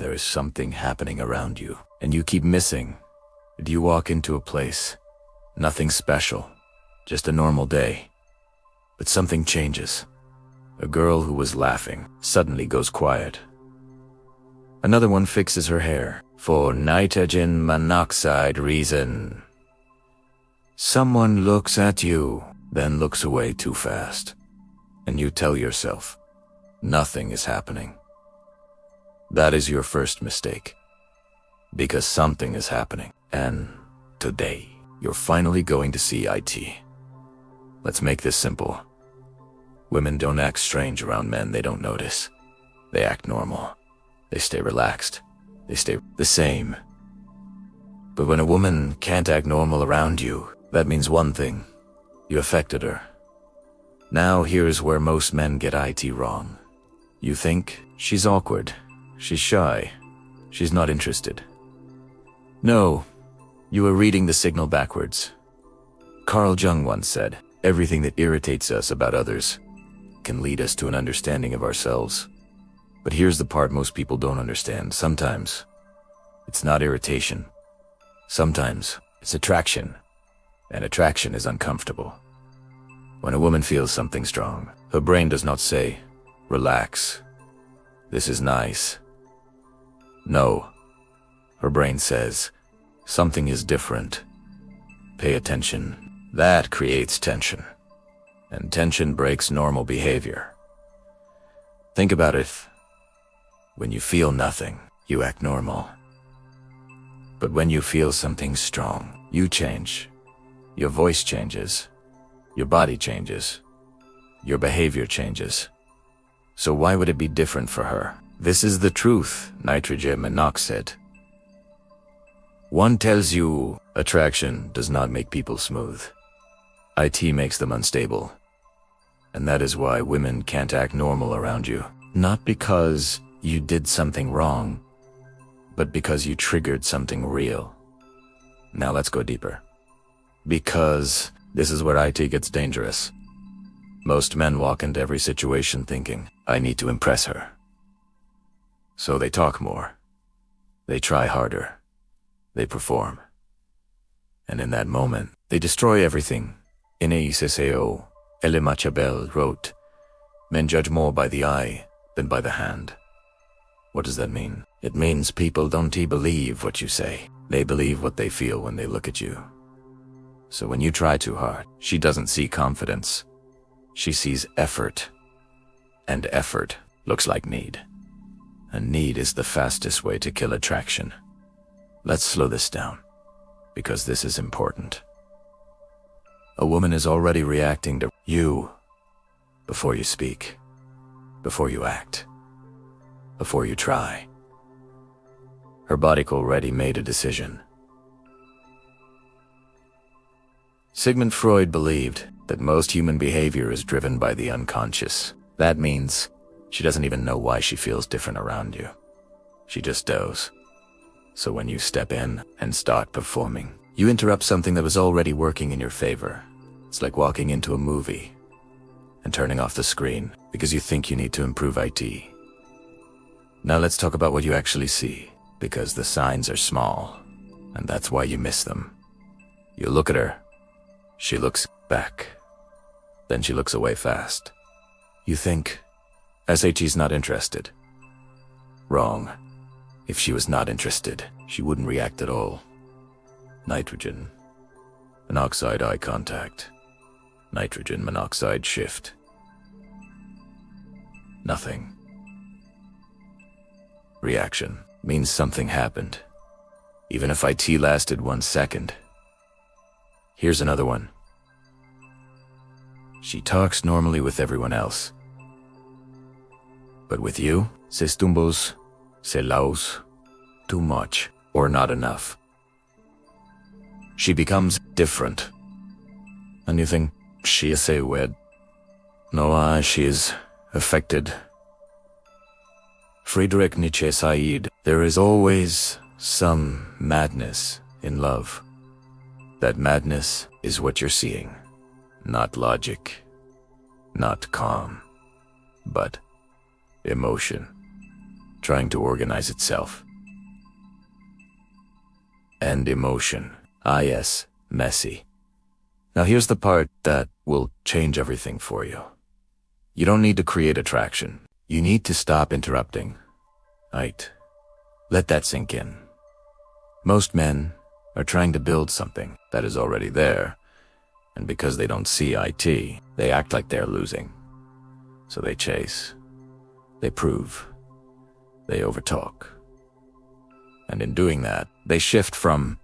there is something happening around you, and you keep missing. Do you walk into a place? Nothing special, just a normal day. But something changes. A girl who was laughing suddenly goes quiet. Another one fixes her hair for nitrogen monoxide reason. Someone looks at you, then looks away too fast. And you tell yourself, nothing is happening. That is your first mistake. Because something is happening. And today, you're finally going to see IT. Let's make this simple. Women don't act strange around men they don't notice. They act normal. They stay relaxed. They stay the same. But when a woman can't act normal around you, that means one thing. You affected her. Now here's where most men get IT wrong. You think she's awkward, she's shy, she's not interested. No, you are reading the signal backwards. Carl Jung once said, everything that irritates us about others can lead us to an understanding of ourselves. But here's the part most people don't understand. Sometimes it's not irritation. Sometimes it's attraction. And attraction is uncomfortable. When a woman feels something strong, her brain does not say, relax, this is nice. No, her brain says, something is different. Pay attention. That creates tension. And tension breaks normal behavior. Think about it. When you feel nothing, you act normal. But when you feel something strong, you change. Your voice changes. Your body changes. Your behavior changes. So why would it be different for her? This is the truth, nitrogen monoxide. One tells you attraction does not make people smooth. IT makes them unstable. And that is why women can't act normal around you. Not because you did something wrong, but because you triggered something real. Now let's go deeper. Because this is where IT gets dangerous. Most men walk into every situation thinking, I need to impress her. So they talk more. They try harder. They perform. And in that moment, they destroy everything. Nietzsche, Elie Machiavel wrote, men judge more by the eye than by the hand. What does that mean? It means people don't believe what you say. They believe what they feel when they look at you. So when you try too hard, she doesn't see confidence. She sees effort. And effort looks like need. And need is the fastest way to kill attraction. Let's slow this down, because this is important. A woman is already reacting to you before you speak, before you act, before you try. Her body already made a decision. Sigmund Freud believed that most human behavior is driven by the unconscious. That means she doesn't even know why she feels different around you. She just does. So when you step in and start performing, you interrupt something that was already working in your favor. It's like walking into a movie and turning off the screen because you think you need to improve IT. Now let's talk about what you actually see, because the signs are small, and that's why you miss them. You look at her. She looks back. Then she looks away fast. You think, SHE's not interested. Wrong. If she was not interested, she wouldn't react at all. Nitrogen monoxide eye contact. Nitrogen monoxide shift. Nothing. Reaction means something happened, even if IT lasted 1 second. Here's another one. She talks normally with everyone else. But with you, se tumbos, se laus, too much, or not enough. She becomes different. And you think, she is a weird. No, she is affected. Friedrich Nietzsche said, there is always some madness in love. That madness is what you're seeing. Not logic, not calm, but emotion. trying to organize itself. And emotion. Ah yes, messy. Now here's the part that will change everything for you. You don't need to create attraction. You need to stop interrupting. Right. Let that sink in. Most men are trying to build something that is already there, and because they don't see IT, they act like they're losing. So they chase. They prove. They overtalk. And in doing that, they shift from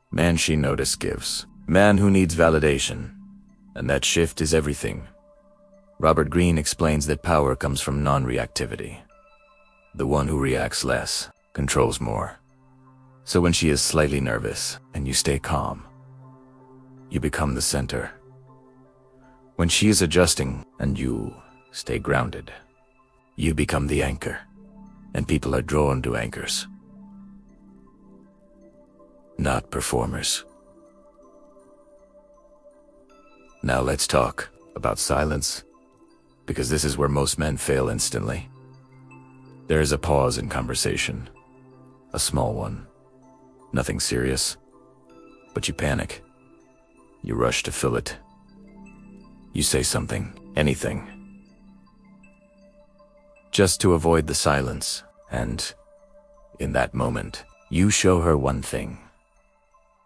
man she notice gives, man who needs validation, and that shift is everything. Robert Greene explains that power comes from non-reactivity. The one who reacts less controls more. So when she is slightly nervous and you stay calm, you become the center. When she is adjusting and you stay grounded, you become the anchor, and people are drawn to anchors, not performers. Now let's talk about silence, because this is where most men fail instantly. There is a pause in conversation, a small one, nothing serious, but you panic. You rush to fill it. You say something, anything, just to avoid the silence, and in that moment, you show her one thing.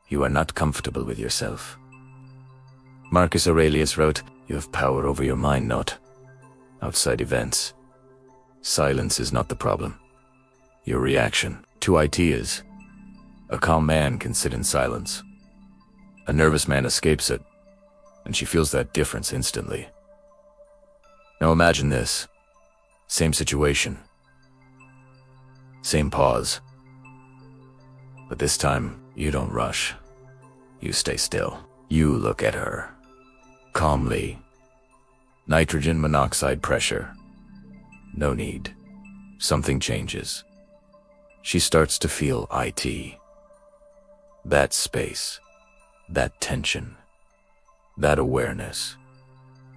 You are not comfortable with yourself. Marcus Aurelius wrote, "You have power over your mind, not outside events." Silence is not the problem. Your reaction to IT is. A calm man can sit in silence. A nervous man escapes it, and she feels that difference instantly. Now imagine this. Same situation. Same pause. But this time, you don't rush. You stay still. You look at her. Calmly. Nitrogen monoxide pressure. No need. Something changes. She starts to feel IT. That space. That tension. That awareness.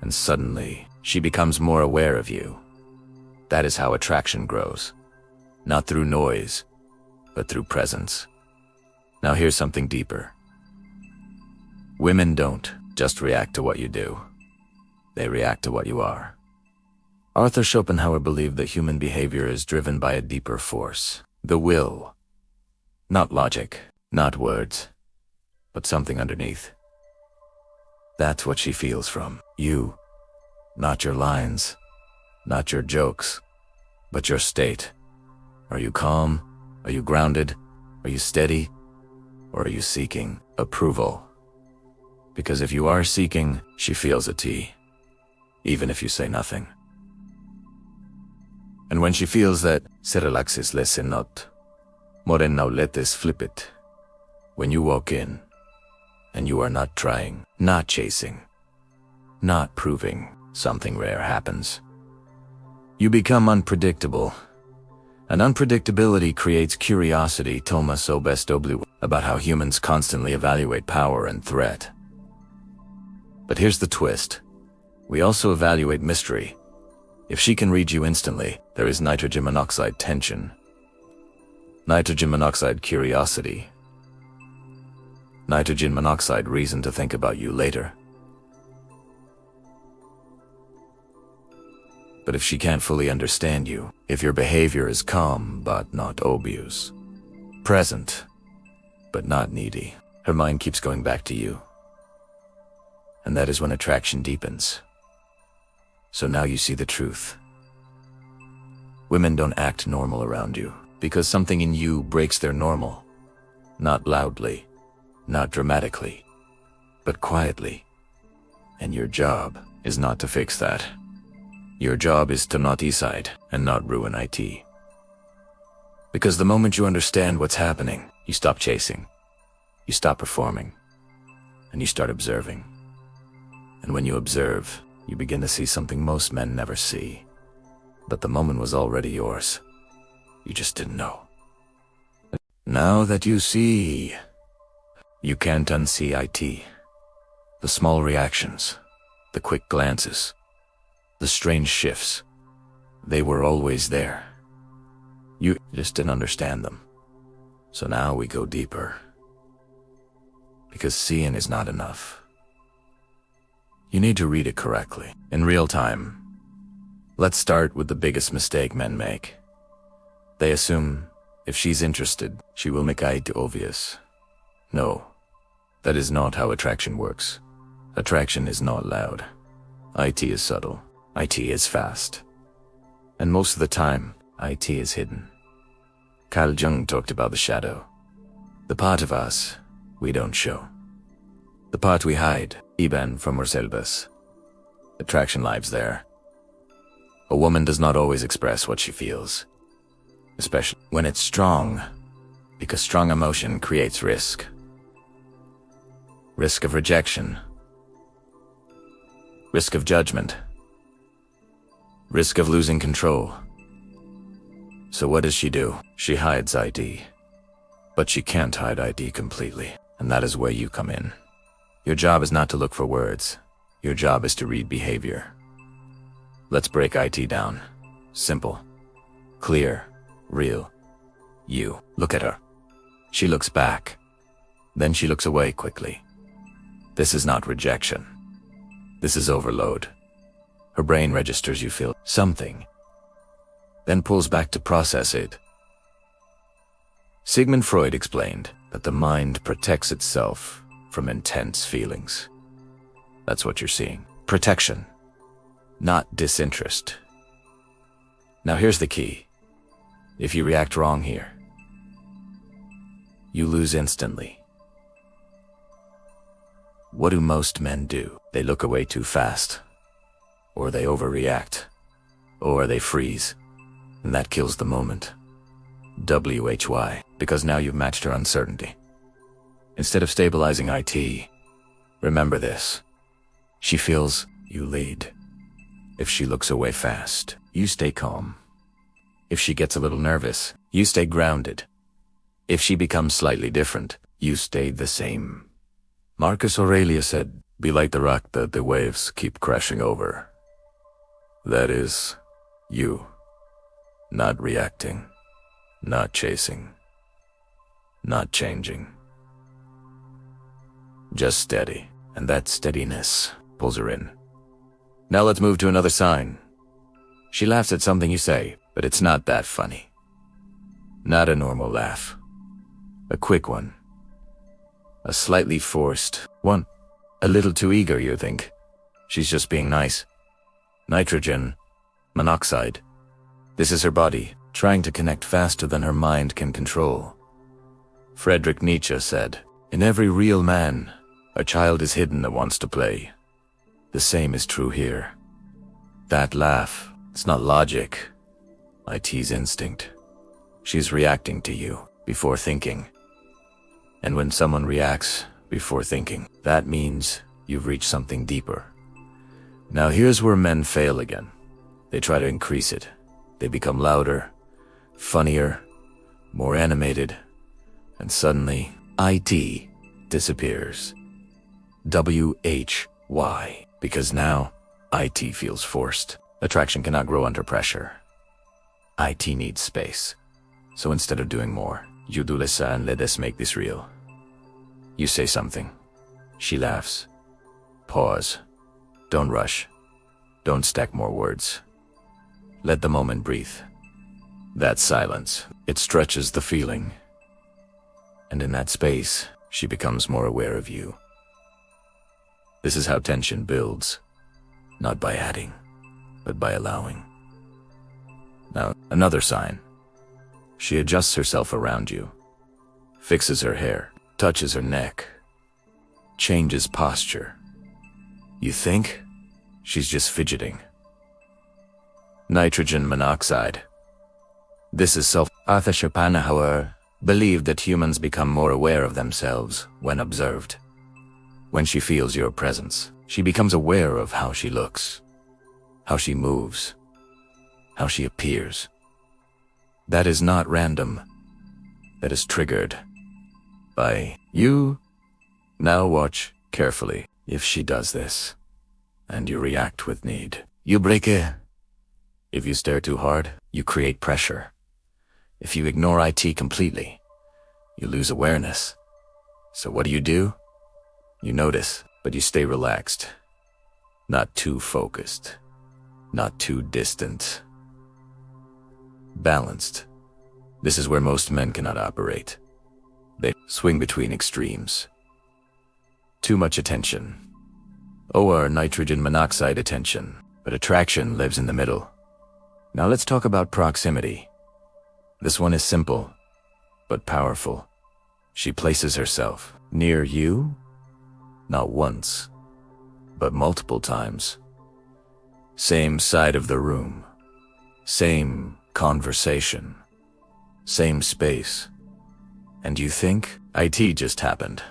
And suddenly, she becomes more aware of you. That is how attraction grows. Not through noise, but through presence. Now here's something deeper. Women don't just react to what you do. They react to what you are. Arthur Schopenhauer believed that human behavior is driven by a deeper force. The will. Not logic, not words, but something underneath. That's what she feels from you. Not your lines, not your jokes, but your state. Are you calm? Are you grounded? Are you steady? Or are you seeking approval? Because if you are seeking, she feels it, even if you say nothing. And when she feels that, se relaxes lesenot, moren nauletes flipit. When you walk in, and you are not trying, not chasing, not proving, something rare happens. You become unpredictable. And unpredictability creates curiosity, Thomas Obestoblu, about how humans constantly evaluate power and threat. But here's the twist. We also evaluate mystery. If she can read you instantly, there is nitrogen monoxide tension. Nitrogen monoxide curiosity. Nitrogen monoxide reason to think about you later. But if she can't fully understand you, if your behavior is calm but not obvious, present but not needy, her mind keeps going back to you. And that is when attraction deepens. So now you see the truth. Women don't act normal around you because something in you breaks their normal. Not loudly, not dramatically, but quietly. And your job is not to fix that. Your job is to not decide and not ruin IT. Because the moment you understand what's happening, you stop chasing, you stop performing, and you start observing. And when you observe, you begin to see something most men never see. But the moment was already yours. You just didn't know. Now that you see, you can't unsee IT. The small reactions, the quick glances, the strange shifts, they were always there. You just didn't understand them. So now we go deeper. Because seeing is not enough. You need to read it correctly, in real time. Let's start with the biggest mistake men make. They assume if she's interested, she will make it obvious. No, that is not how attraction works. Attraction is not loud. IT is subtle. IT is fast. And most of the time, IT is hidden. Carl Jung talked about the shadow. The part of us we don't show. The part we hide, even from ourselves. Attraction lives there. A woman does not always express what she feels, especially when it's strong, because strong emotion creates risk. Risk of rejection. Risk of judgment. Risk of losing control. So what does she do? She hides ID. But she can't hide ID completely, and that is where you come in. Your job is not to look for words. Your job is to read behavior. Let's break IT down. Simple. Clear. Real. You. Look at her. She looks back. Then she looks away quickly. This is not rejection. This is overload. Her brain registers you feel something, then pulls back to process it. Sigmund Freud explained that the mind protects itself from intense feelings. That's what you're seeing. Protection, not disinterest. Now here's the key. If you react wrong here, you lose instantly. What do most men do? They look away too fast, or they overreact, or they freeze, and that kills the moment. WHY, because now you've matched her uncertainty. Instead of stabilizing IT, remember this. She feels, you lead. If she looks away fast, you stay calm. If she gets a little nervous, you stay grounded. If she becomes slightly different, you stay the same. Marcus Aurelius said, be like the rock that the waves keep crashing over. That is, you. Not reacting, not chasing, not changing. Just steady, and that steadiness pulls her in. Now let's move to another sign. She laughs at something you say, but it's not that funny. Not a normal laugh. A quick one. A slightly forced one. A little too eager, you think. She's just being nice. Nitrogen monoxide. This is her body, trying to connect faster than her mind can control. Friedrich Nietzsche said, in every real man, a child is hidden that wants to play. The same is true here. That laugh, it's not logic. IT's instinct. She's reacting to you before thinking. And when someone reacts before thinking, that means you've reached something deeper. Now here's where men fail again. They try to increase it. They become louder, funnier, more animated, and suddenly, IT disappears. WHY, because now, IT feels forced. Attraction cannot grow under pressure. IT needs space. So instead of doing more, you do less and let us make this real. You say something. She laughs. Pause. Don't rush. Don't stack more words. Let the moment breathe. That silence, it stretches the feeling. And in that space, she becomes more aware of you. This is how tension builds. Not by adding, but by allowing. Now, another sign. She adjusts herself around you. Fixes her hair. Touches her neck. Changes posture. You think she's just fidgeting. Nitrogen monoxide. This is self. Arthur Schopenhauer believed that humans become more aware of themselves when observed. When she feels your presence, she becomes aware of how she looks, how she moves, how she appears. That is not random. That is triggered by you. Now watch carefully if she does this, and you react with need. You break it. If you stare too hard, you create pressure. If you ignore IT completely, you lose awareness. So what do? You notice, but you stay relaxed. Not too focused. Not too distant. Balanced. This is where most men cannot operate. They swing between extremes. Too much attention. Or nitrogen monoxide attention, but attraction lives in the middle. Now let's talk about proximity. This one is simple, but powerful. She places herself near you, not once, but multiple times. Same side of the room, same conversation, same space. And you think IT just happened?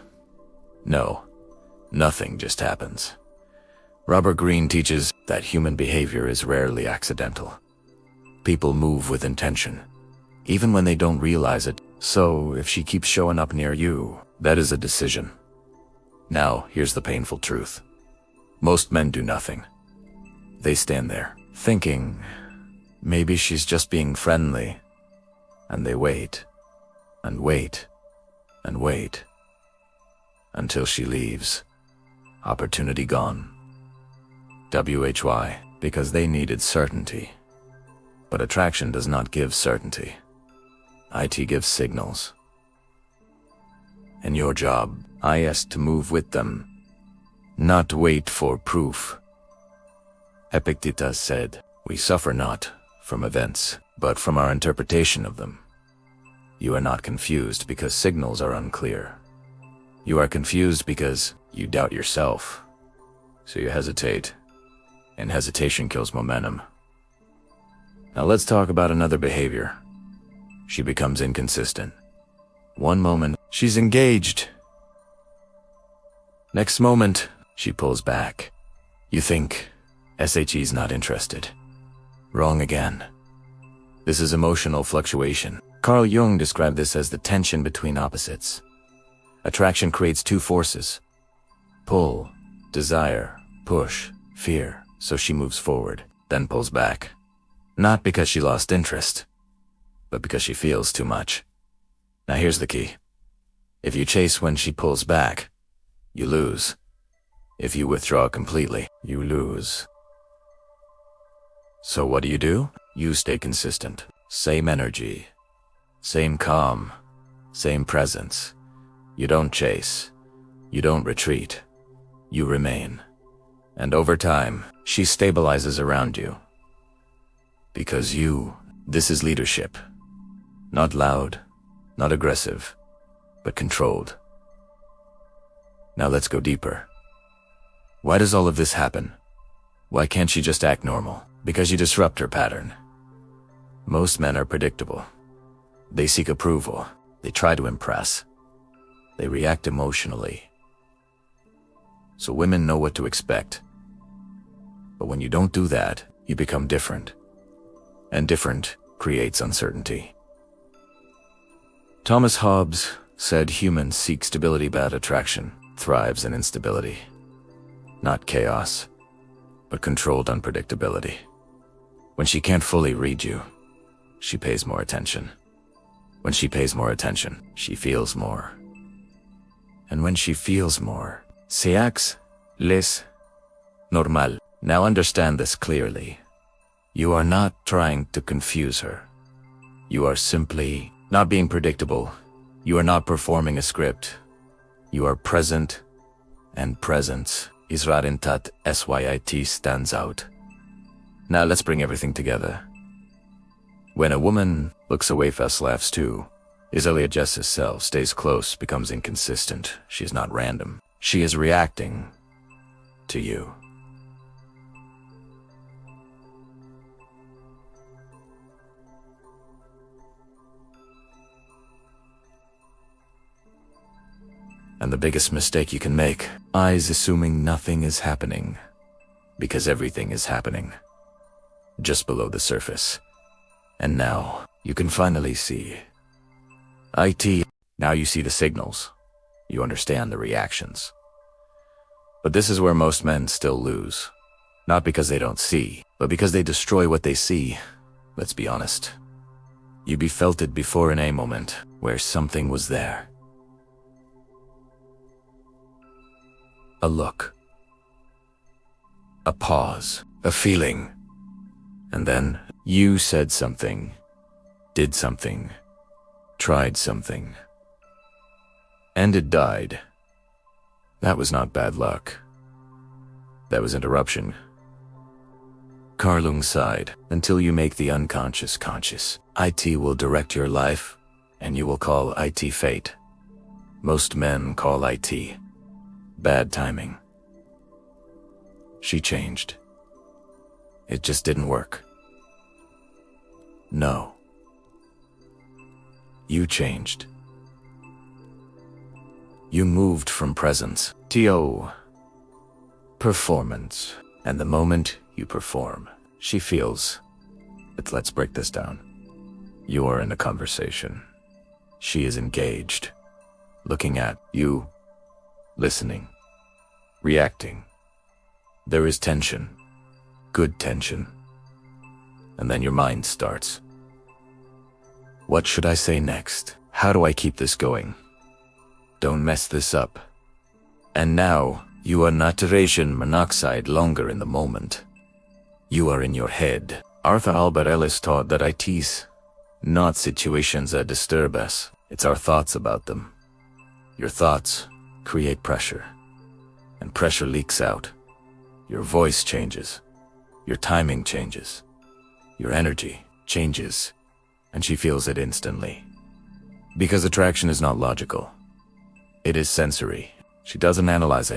No, nothing just happens. Robert Greene teaches that human behavior is rarely accidental. People move with intention, even when they don't realize it. So if she keeps showing up near you, that is a decision. Now, here's the painful truth. Most men do nothing. They stand there, thinking, maybe she's just being friendly. And they wait, and wait, and wait, until she leaves. Opportunity gone. WHY, because they needed certainty. But attraction does not give certainty. IT gives signals. And your job is to move with them, not wait for proof. Epictetus said, "We suffer not from events, but from our interpretation of them." You are not confused because signals are unclear. You are confused because you doubt yourself. So you hesitate, and hesitation kills momentum. Now let's talk about another behavior. She becomes inconsistent. One moment, she's engaged. Next moment, she pulls back. You think, SHE's not interested. Wrong again. This is emotional fluctuation. Carl Jung described this as the tension between opposites. Attraction creates two forces. Pull, desire, push, fear. So she moves forward, then pulls back. Not because she lost interest, but because she feels too much. Now here's the key. If you chase when she pulls back, you lose. If you withdraw completely, you lose. So what do? You stay consistent. Same energy. Same calm. Same presence. You don't chase. You don't retreat. You remain. And over time, she stabilizes around you. Because this is leadership. Not loud, not aggressive, but controlled. Now let's go deeper. Why does all of this happen? Why can't she just act normal? Because you disrupt her pattern. Most men are predictable. They seek approval. They try to impress. They react emotionally. So women know what to expect. But when you don't do that, you become different. And different creates uncertainty. Thomas Hobbes said humans seek stability, but attraction thrives in instability. Not chaos, but controlled unpredictability. When she can't fully read you, she pays more attention. When she pays more attention, she feels more. And when she feels more, se acts les normal. Now understand this clearly. You are not trying to confuse her. You are simply not being predictable. You are not performing a script. You are present, and presence is rarintat syit stands out. Now let's bring everything together. When a woman looks away, fast laughs too. Easily adjusts herself, stays close, becomes inconsistent. She is not random. She is reacting to you. And the biggest mistake you can make is assuming nothing is happening. Because everything is happening. Just below the surface. And now, you can finally see. Now you see the signals. You understand the reactions. But this is where most men still lose. Not because they don't see, but because they destroy what they see. Let's be honest. You felt it before in a moment where something was there. A look. A pause. A feeling. And then you said something. Did something. Tried something. And it died. That was not bad luck. That was interruption. Carl Jung sighed, until you make the unconscious conscious. IT will direct your life, and you will call IT fate. Most men call IT bad timing. She changed. It just didn't work. No. You changed. You moved from presence to performance. And the moment you perform, she feels. But let's break this down. You are in a conversation. She is engaged, looking at you, listening, reacting. There is tension, good tension. And then your mind starts. What should I say next? How do I keep this going? Don't mess this up. And now, you are not ration monoxide longer in the moment. You are in your head. Arthur Albert Ellis taught that IT's not situations that disturb us. It's our thoughts about them. Your thoughts create pressure. And pressure leaks out. Your voice changes. Your timing changes. Your energy changes. And she feels it instantly. Because attraction is not logical. It is sensory. She doesn't analyze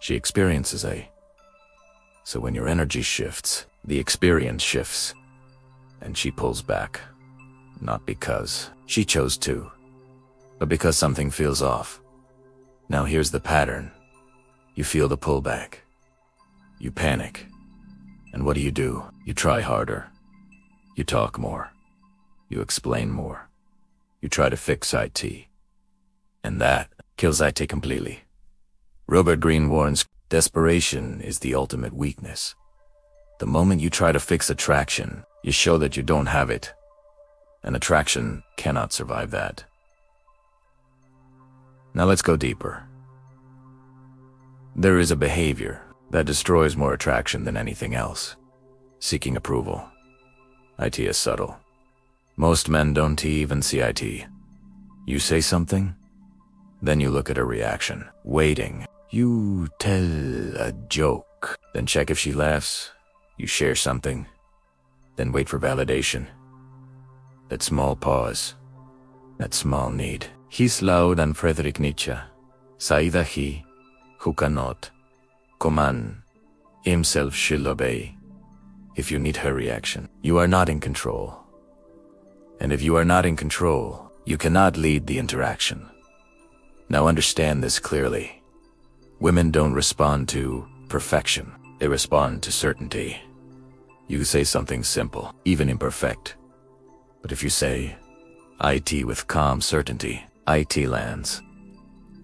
she experiences So when your energy shifts, the experience shifts. And she pulls back. Not because she chose to, but because something feels off. Now here's the pattern. You feel the pullback. You panic. And what do? You try harder. You talk more. You explain more. You try to fix IT. And that kills IT completely. Robert Greene warns, desperation is the ultimate weakness. The moment you try to fix attraction, you show that you don't have it. And attraction cannot survive that. Now let's go deeper. There is a behavior that destroys more attraction than anything else. Seeking approval. IT is subtle. Most men don't even see IT. You say something, then you look at her reaction, waiting. You tell a joke, then check if she laughs. You share something, then wait for validation. That small pause, that small need. He's loud and Friedrich Nietzsche. Saida he, who cannot, command, himself shall obey. If you need her reaction, you are not in control. And if you are not in control, you cannot lead the interaction. Now understand this clearly. Women don't respond to perfection. They respond to certainty. You say something simple, even imperfect. But if you say IT with calm certainty, IT lands.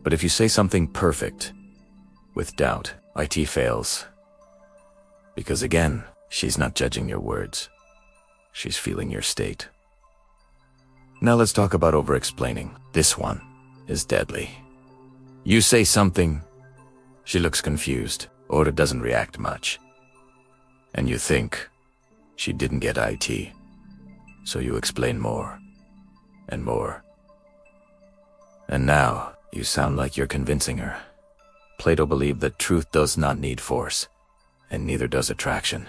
But if you say something perfect, with doubt, IT fails. Because again, she's not judging your words. She's feeling your state. Now let's talk about over-explaining. This one is deadly. You say something, she looks confused, or doesn't react much. And you think she didn't get IT. So you explain more, and more. And now, you sound like you're convincing her. Plato believed that truth does not need force, and neither does attraction.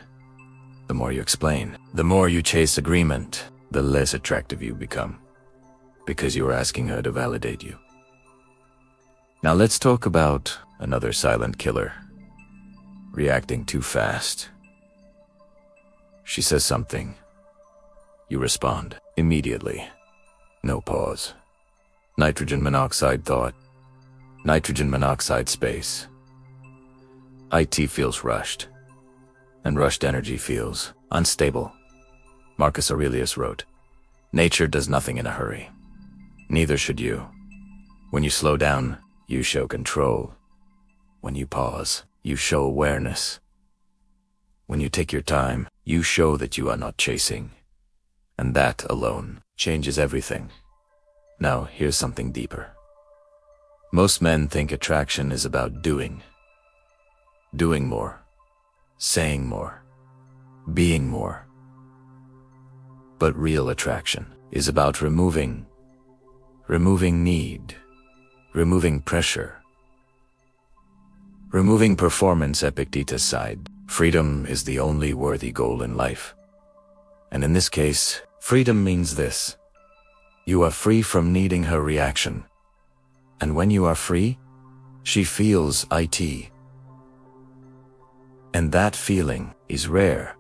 The more you explain, the more you chase agreement, the less attractive you become. Because you are asking her to validate you. Now let's talk about another silent killer. Reacting too fast. She says something. You respond immediately. No pause. Nitrogen monoxide thought. Nitrogen monoxide space. IT feels rushed. And rushed energy feels unstable. Marcus Aurelius wrote, "Nature does nothing in a hurry. Neither should you. When you slow down, you show control. When you pause, you show awareness. When you take your time, you show that you are not chasing. And that alone changes everything. Now, here's something deeper. Most men think attraction is about doing more, saying more, being more. But real attraction is about removing need, removing pressure, removing performance epictetus side. Freedom is the only worthy goal in life. And in this case, freedom means this. You are free from needing her reaction. And when you are free, she feels it. And that feeling is rare,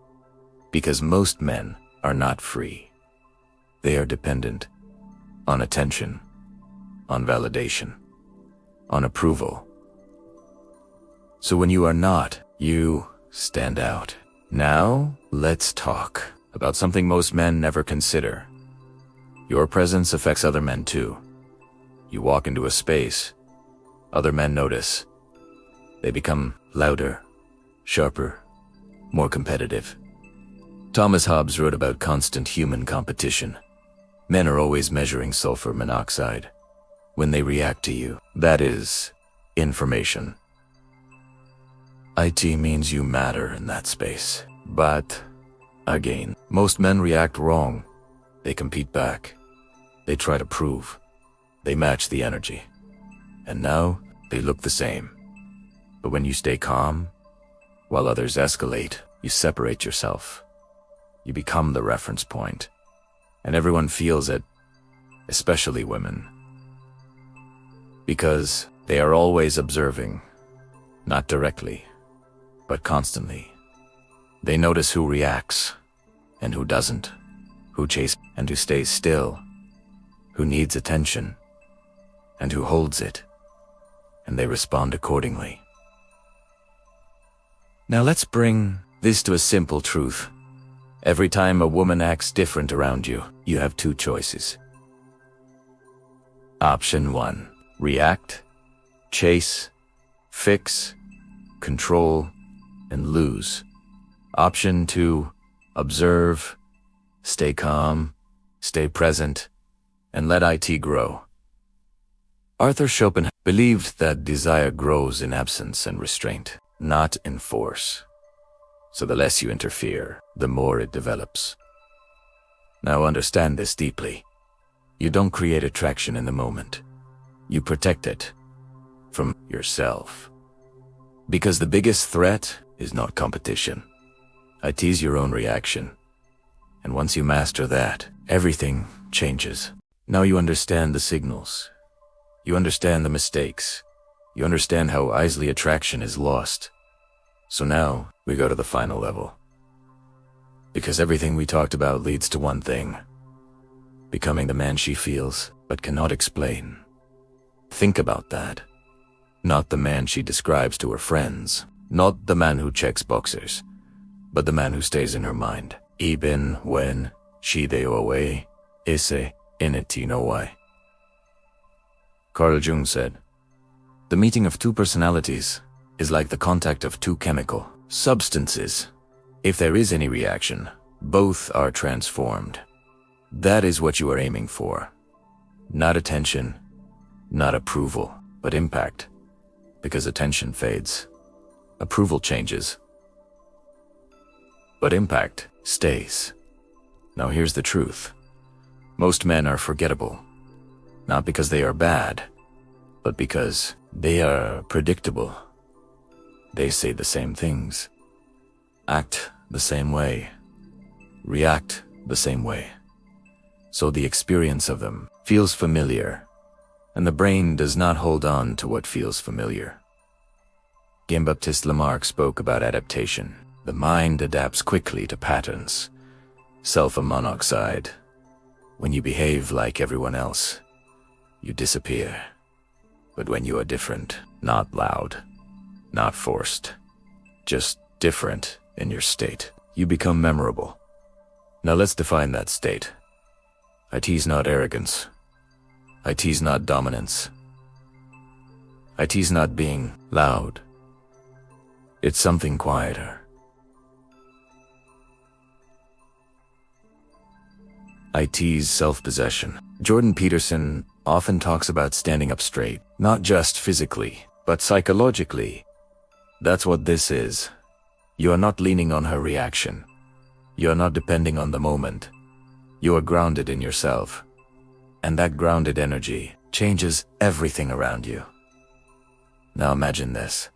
because most men are not free. They are dependent on attention, on validation, on approval. So when you are not, you stand out. Now, let's talk about something most men never consider. Your presence affects other men too. You walk into a space, other men notice. They become louder, sharper, more competitive. Thomas Hobbes wrote about constant human competition. Men are always measuring sulfur monoxide when they react to you. That is information. It means you matter in that space. But, again, most men react wrong. They compete back. They try to prove. They match the energy. And now, they look the same. But when you stay calm, while others escalate, you separate yourself. You become the reference point. And everyone feels it, especially women. Because they are always observing, not directly, but constantly. They notice who reacts, and who doesn't, who chases, and who stays still, who needs attention, and who holds it, and they respond accordingly. Now let's bring this to a simple truth. Every time a woman acts different around you, you have two choices. Option 1, react, chase, fix, control, and lose. Option 2, observe, stay calm, stay present, and let it grow. Arthur Schopenhauer believed that desire grows in absence and restraint, not in force. So the less you interfere, the more it develops. Now understand this deeply. You don't create attraction in the moment. You protect it from yourself. Because the biggest threat is not competition. It is your own reaction. And once you master that, everything changes. Now you understand the signals. You understand the mistakes. You understand how easily attraction is lost. So now, we go to the final level. Because everything we talked about leads to one thing. Becoming the man she feels, but cannot explain. Think about that. Not the man she describes to her friends. Not the man who checks boxers. But the man who stays in her mind. Even when they are away, ise in it no why. Carl Jung said, "The meeting of two personalities is like the contact of two chemical substances. If there is any reaction, both are transformed." That is what you are aiming for. Not attention, not approval, but impact. Because attention fades. Approval changes. But impact stays. Now here's the truth. Most men are forgettable. Not because they are bad, but because they are predictable. They say the same things, act the same way, react the same way. So the experience of them feels familiar, and the brain does not hold on to what feels familiar. Jean-Baptiste Lamarck spoke about adaptation. The mind adapts quickly to patterns. Sulfur monoxide. When you behave like everyone else, you disappear. But when you are different, not loud, not forced, just different in your state, you become memorable. Now let's define that state. It is not arrogance. It is not dominance. It is not being loud. It's something quieter. IT's self-possession. Jordan Peterson often talks about standing up straight, not just physically, but psychologically. That's what this is. You are not leaning on her reaction. You are not depending on the moment. You are grounded in yourself. And that grounded energy changes everything around you. Now imagine this.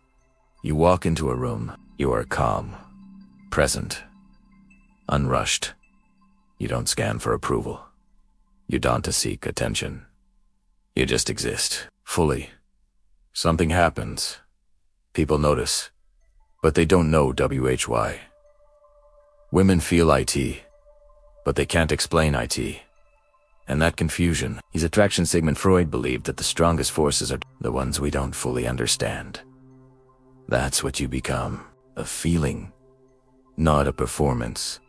You walk into a room. You are calm, present, unrushed. You don't scan for approval. You don't seek attention. You just exist, fully. Something happens. People notice, but they don't know why. Women feel IT, but they can't explain IT. And that confusion, his attraction Sigmund Freud believed that the strongest forces are the ones we don't fully understand. That's what you become, a feeling, not a performance.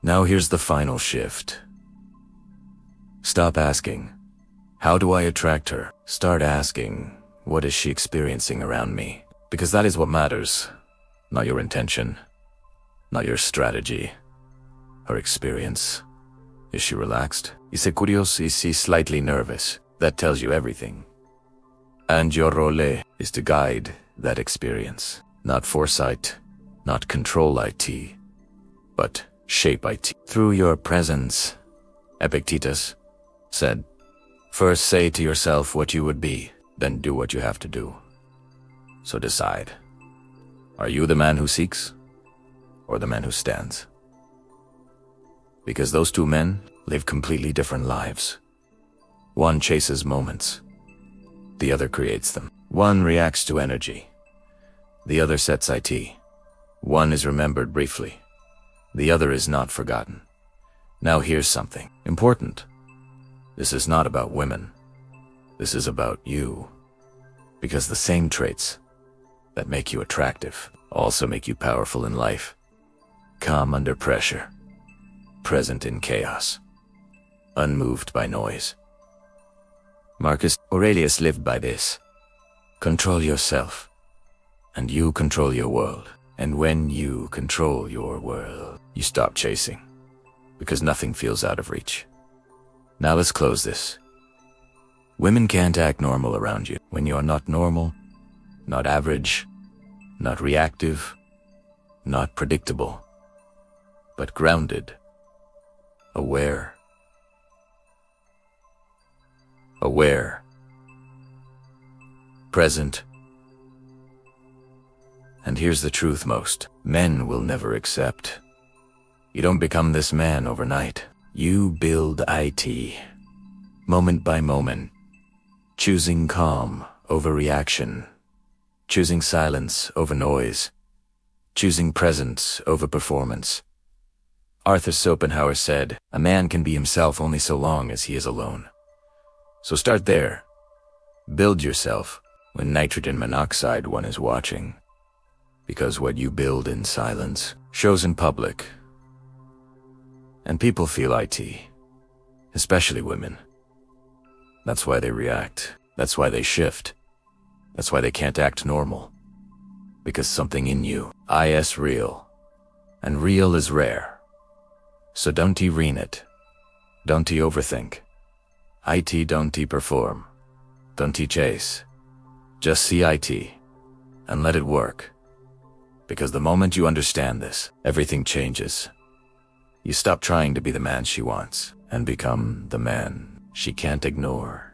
Now here's the final shift. Stop asking, how do I attract her? Start asking, what is she experiencing around me? Because that is what matters, not your intention, not your strategy, her experience. Is she relaxed? Is she curious? Is she slightly nervous? That tells you everything. And your role is to guide that experience. Not foresight, not control IT, but shape IT. Through your presence, Epictetus said, first say to yourself what you would be, then do what you have to do. So decide. Are you the man who seeks, or the man who stands? Because those two men live completely different lives. One chases moments. The other creates them. One reacts to energy. The other sets IT. One is remembered briefly. The other is not forgotten. Now here's something important. This is not about women. This is about you. Because the same traits that make you attractive also make you powerful in life. Calm under pressure. Present in chaos. Unmoved by noise. Marcus Aurelius lived by this. Control yourself, and you control your world. And when you control your world, you stop chasing, because nothing feels out of reach. Now let's close this. Women can't act normal around you when you are not normal, not average, not reactive, not predictable, but grounded, aware. Present. And here's the truth most men will never accept. You don't become this man overnight. You build IT, moment by moment, choosing calm over reaction, choosing silence over noise, choosing presence over performance. Arthur Schopenhauer said, a man can be himself only so long as he is alone. So start there. Build yourself when nitrogen monoxide one is watching. Because what you build in silence shows in public. And people feel IT, especially women. That's why they react. That's why they shift. That's why they can't act normal. Because something in you is real. And real is rare. So don't read it. Don't overthink. IT don't perform. Don't chase. Just see IT. And let it work. Because the moment you understand this, everything changes. You stop trying to be the man she wants and become the man she can't ignore.